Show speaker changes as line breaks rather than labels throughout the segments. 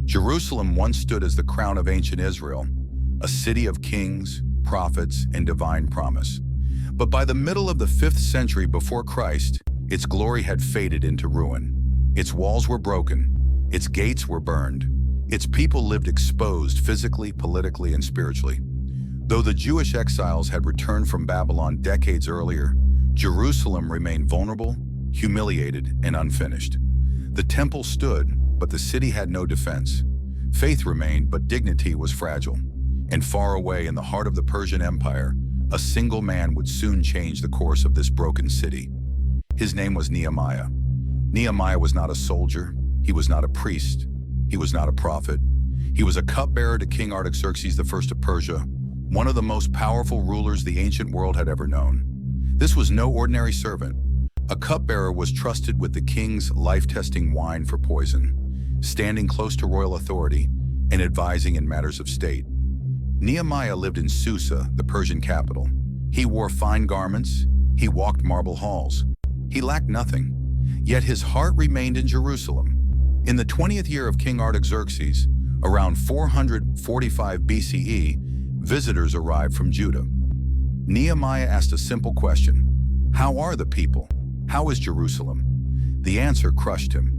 Jerusalem once stood as the crown of ancient Israel, a city of kings, prophets, and divine promise. But by the middle of the 5th century before Christ, its glory had faded into ruin. Its walls were broken, its gates were burned, its people lived exposed physically, politically, and spiritually. Though the Jewish exiles had returned from Babylon decades earlier, Jerusalem remained vulnerable, humiliated, and unfinished. The temple stood, but the city had no defense. Faith remained, but dignity was fragile. And far away in the heart of the Persian Empire, a single man would soon change the course of this broken city. His name was Nehemiah. Nehemiah was not a soldier, he was not a priest, he was not a prophet. He was a cupbearer to King Artaxerxes I of Persia, one of the most powerful rulers the ancient world had ever known. This was no ordinary servant. A cupbearer was trusted with the king's life-testing wine for poison, standing close to royal authority and advising in matters of state. Nehemiah lived in Susa, the Persian capital. He wore fine garments, he walked marble halls. He lacked nothing, yet his heart remained in Jerusalem. In the 20th year of King Artaxerxes, around 445 BCE, visitors arrived from Judah. Nehemiah asked a simple question: how are the people? How is Jerusalem? The answer crushed him.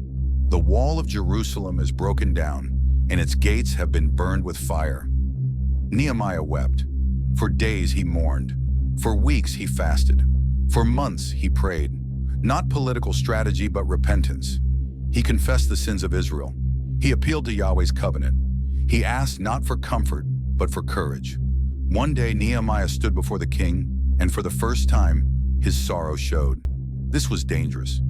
The wall of Jerusalem is broken down, and its gates have been burned with fire. Nehemiah wept. For days he mourned. For weeks he fasted. For months he prayed. Not political strategy, but repentance. He confessed the sins of Israel. He appealed to Yahweh's covenant. He asked not for comfort, but for courage. One day Nehemiah stood before the king, and for the first time, his sorrow showed. This was dangerous.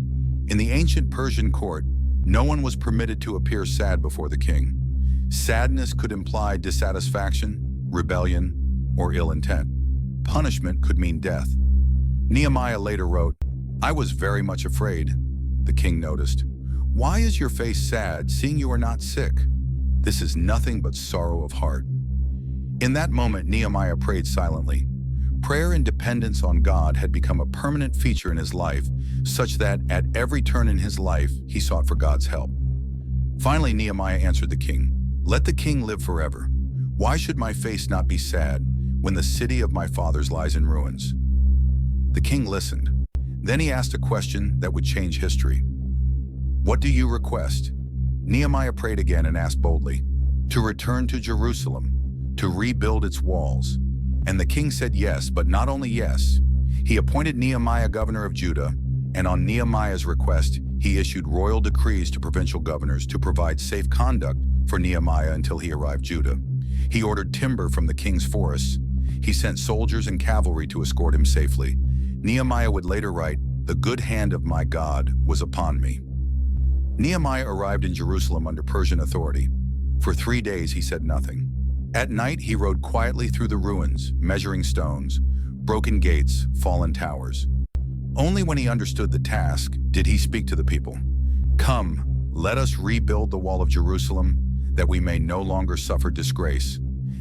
In the ancient Persian court, no one was permitted to appear sad before the king. Sadness could imply dissatisfaction, rebellion, or ill intent. Punishment could mean death. Nehemiah later wrote, "I was very much afraid." The king noticed, "Why is your face sad, seeing you are not sick? This is nothing but sorrow of heart." In that moment, Nehemiah prayed silently. Prayer and dependence on God had become a permanent feature in his life, such that at every turn in his life, he sought for God's help. Finally, Nehemiah answered the king, "Let the king live forever. Why should my face not be sad when the city of my fathers lies in ruins?" The king listened. Then he asked a question that would change history. "What do you request?" Nehemiah prayed again and asked boldly, "To return to Jerusalem, to rebuild its walls." And the king said yes, but not only yes. He appointed Nehemiah governor of Judah, and on Nehemiah's request, he issued royal decrees to provincial governors to provide safe conduct for Nehemiah until he arrived Judah. He ordered timber from the king's forests. He sent soldiers and cavalry to escort him safely. Nehemiah would later write, "The good hand of my God was upon me." Nehemiah arrived in Jerusalem under Persian authority. For 3 days he said nothing. At night he rode quietly through the ruins, measuring stones, broken gates, fallen towers. Only when he understood the task did he speak to the people. "Come, let us rebuild the wall of Jerusalem, that we may no longer suffer disgrace."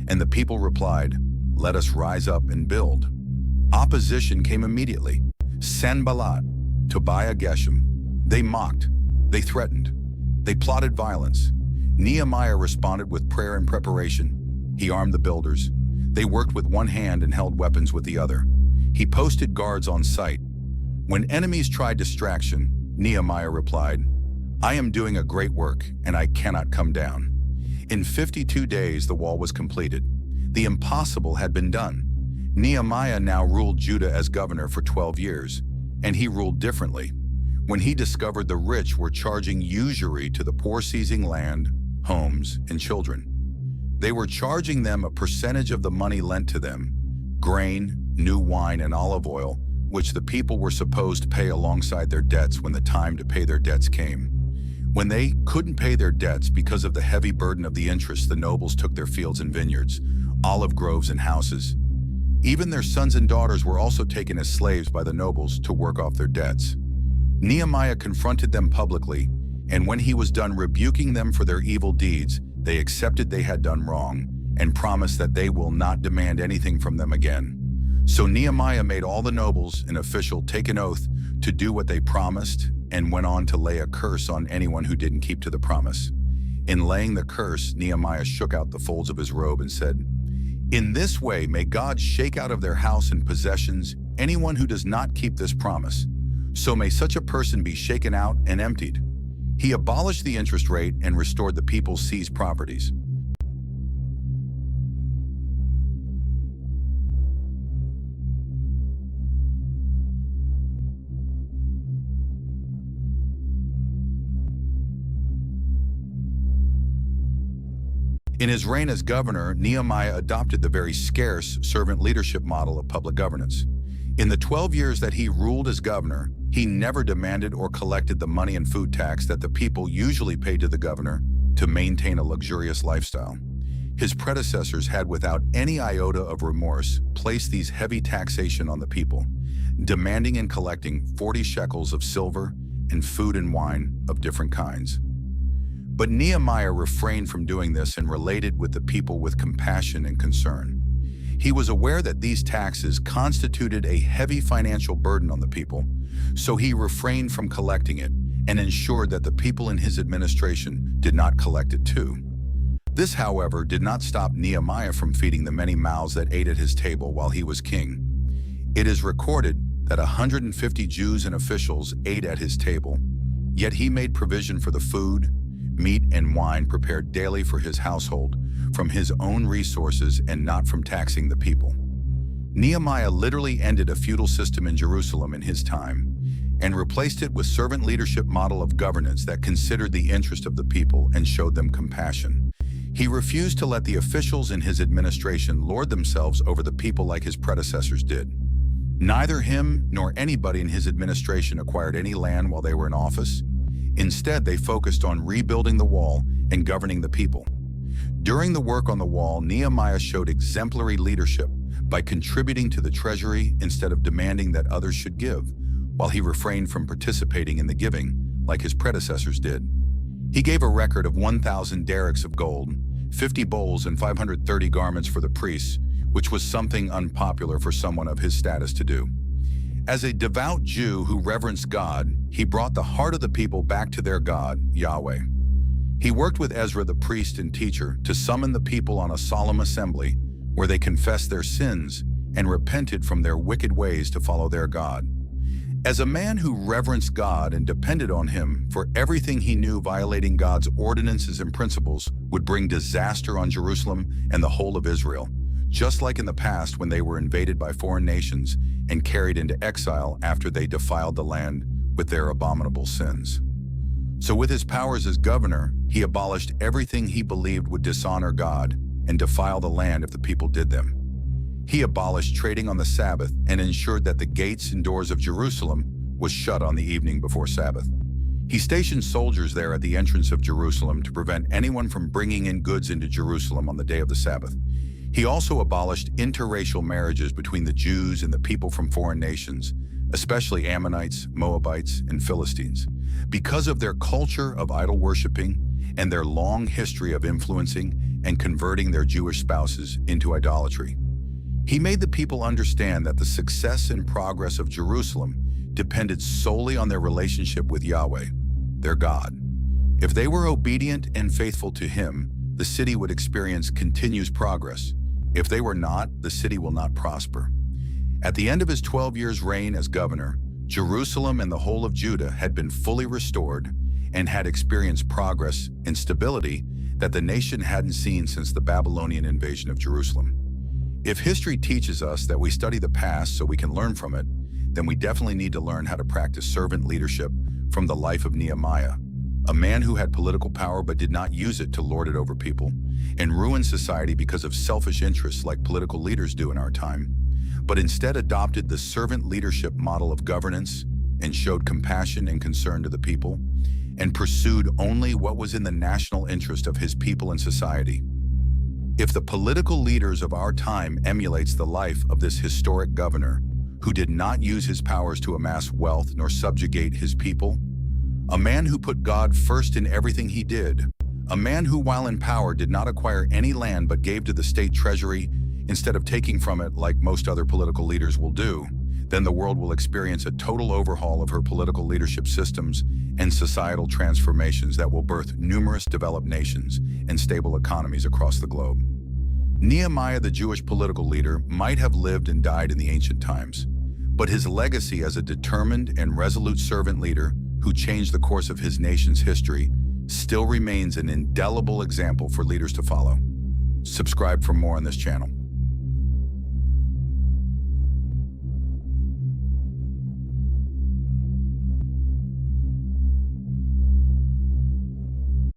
And the people replied, "Let us rise up and build." Opposition came immediately. Sanballat, Tobiah, Geshem. They mocked, they threatened, they plotted violence. Nehemiah responded with prayer and preparation. He armed the builders. They worked with one hand and held weapons with the other. He posted guards on site. When enemies tried distraction, Nehemiah replied, "I am doing a great work, and I cannot come down." In 52 days, the wall was completed. The impossible had been done. Nehemiah now ruled Judah as governor for 12 years, and he ruled differently. When he discovered the rich were charging usury to the poor, seizing land, homes, and children. They were charging them a percentage of the money lent to them, grain, new wine, and olive oil, which the people were supposed to pay alongside their debts when the time to pay their debts came. When they couldn't pay their debts because of the heavy burden of the interest, the nobles took their fields and vineyards, olive groves and houses. Even their sons and daughters were also taken as slaves by the nobles to work off their debts. Nehemiah confronted them publicly, and when he was done rebuking them for their evil deeds, they accepted they had done wrong and promised that they will not demand anything from them again. So Nehemiah made all the nobles and officials take an oath to do what they promised and went on to lay a curse on anyone who didn't keep to the promise. In laying the curse, Nehemiah shook out the folds of his robe and said, "In this way may God shake out of their house and possessions anyone who does not keep this promise. So may such a person be shaken out and emptied." He abolished the interest rate and restored the people's seized properties. In his reign as governor, Nehemiah adopted the very scarce servant leadership model of public governance. In the 12 years that he ruled as governor, he never demanded or collected the money and food tax that the people usually paid to the governor to maintain a luxurious lifestyle. His predecessors had, without any iota of remorse, placed these heavy taxation on the people, demanding and collecting 40 shekels of silver and food and wine of different kinds. But Nehemiah refrained from doing this and related with the people with compassion and concern. He was aware that these taxes constituted a heavy financial burden on the people, so he refrained from collecting it and ensured that the people in his administration did not collect it too. This, however, did not stop Nehemiah from feeding the many mouths that ate at his table while he was king. It is recorded that 150 Jews and officials ate at his table, yet he made provision for the food, meat and wine prepared daily for his household from his own resources and not from taxing the people. Nehemiah literally ended a feudal system in Jerusalem in his time and replaced it with servant leadership model of governance that considered the interest of the people and showed them compassion. He refused to let the officials in his administration lord themselves over the people like his predecessors did. Neither him nor anybody in his administration acquired any land while they were in office. Instead, they focused on rebuilding the wall and governing the people. During the work on the wall, Nehemiah showed exemplary leadership by contributing to the treasury instead of demanding that others should give, while he refrained from participating in the giving like his predecessors did. He gave a record of 1,000 derricks of gold, 50 bowls, and 530 garments for the priests, which was something unpopular for someone of his status to do. As a devout Jew who reverenced God, he brought the heart of the people back to their God, Yahweh. He worked with Ezra the priest and teacher to summon the people on a solemn assembly where they confessed their sins and repented from their wicked ways to follow their God. As a man who reverenced God and depended on him for everything he knew, violating God's ordinances and principles would bring disaster on Jerusalem and the whole of Israel, just like in the past when they were invaded by foreign nations and carried into exile after they defiled the land with their abominable sins. So with his powers as governor, he abolished everything he believed would dishonor God and defile the land if the people did them. He abolished trading on the Sabbath and ensured that the gates and doors of Jerusalem was shut on the evening before Sabbath. He stationed soldiers there at the entrance of Jerusalem to prevent anyone from bringing in goods into Jerusalem on the day of the Sabbath. He also abolished interracial marriages between the Jews and the people from foreign nations, especially Ammonites, Moabites, and Philistines, because of their culture of idol worshiping and their long history of influencing and converting their Jewish spouses into idolatry. He made the people understand that the success and progress of Jerusalem depended solely on their relationship with Yahweh, their God. If they were obedient and faithful to him, the city would experience continuous progress. If they were not, the city will not prosper. At the end of his 12 years' reign as governor, Jerusalem and the whole of Judah had been fully restored and had experienced progress and stability that the nation hadn't seen since the Babylonian invasion of Jerusalem. If history teaches us that we study the past so we can learn from it, then we definitely need to learn how to practice servant leadership from the life of Nehemiah, a man who had political power but did not use it to lord it over people, and ruin society because of selfish interests like political leaders do in our time, but instead adopted the servant leadership model of governance and showed compassion and concern to the people, and pursued only what was in the national interest of his people and society. If the political leaders of our time emulates the life of this historic governor, who did not use his powers to amass wealth nor subjugate his people, a man who put God first in everything he did, a man who while in power did not acquire any land but gave to the state treasury instead of taking from it like most other political leaders will do, then the world will experience a total overhaul of her political leadership systems and societal transformations that will birth numerous developed nations and stable economies across the globe. Nehemiah, the Jewish political leader, might have lived and died in the ancient times, but his legacy as a determined and resolute servant leader who changed the course of his nation's history still remains an indelible example for leaders to follow. Subscribe for more on this channel.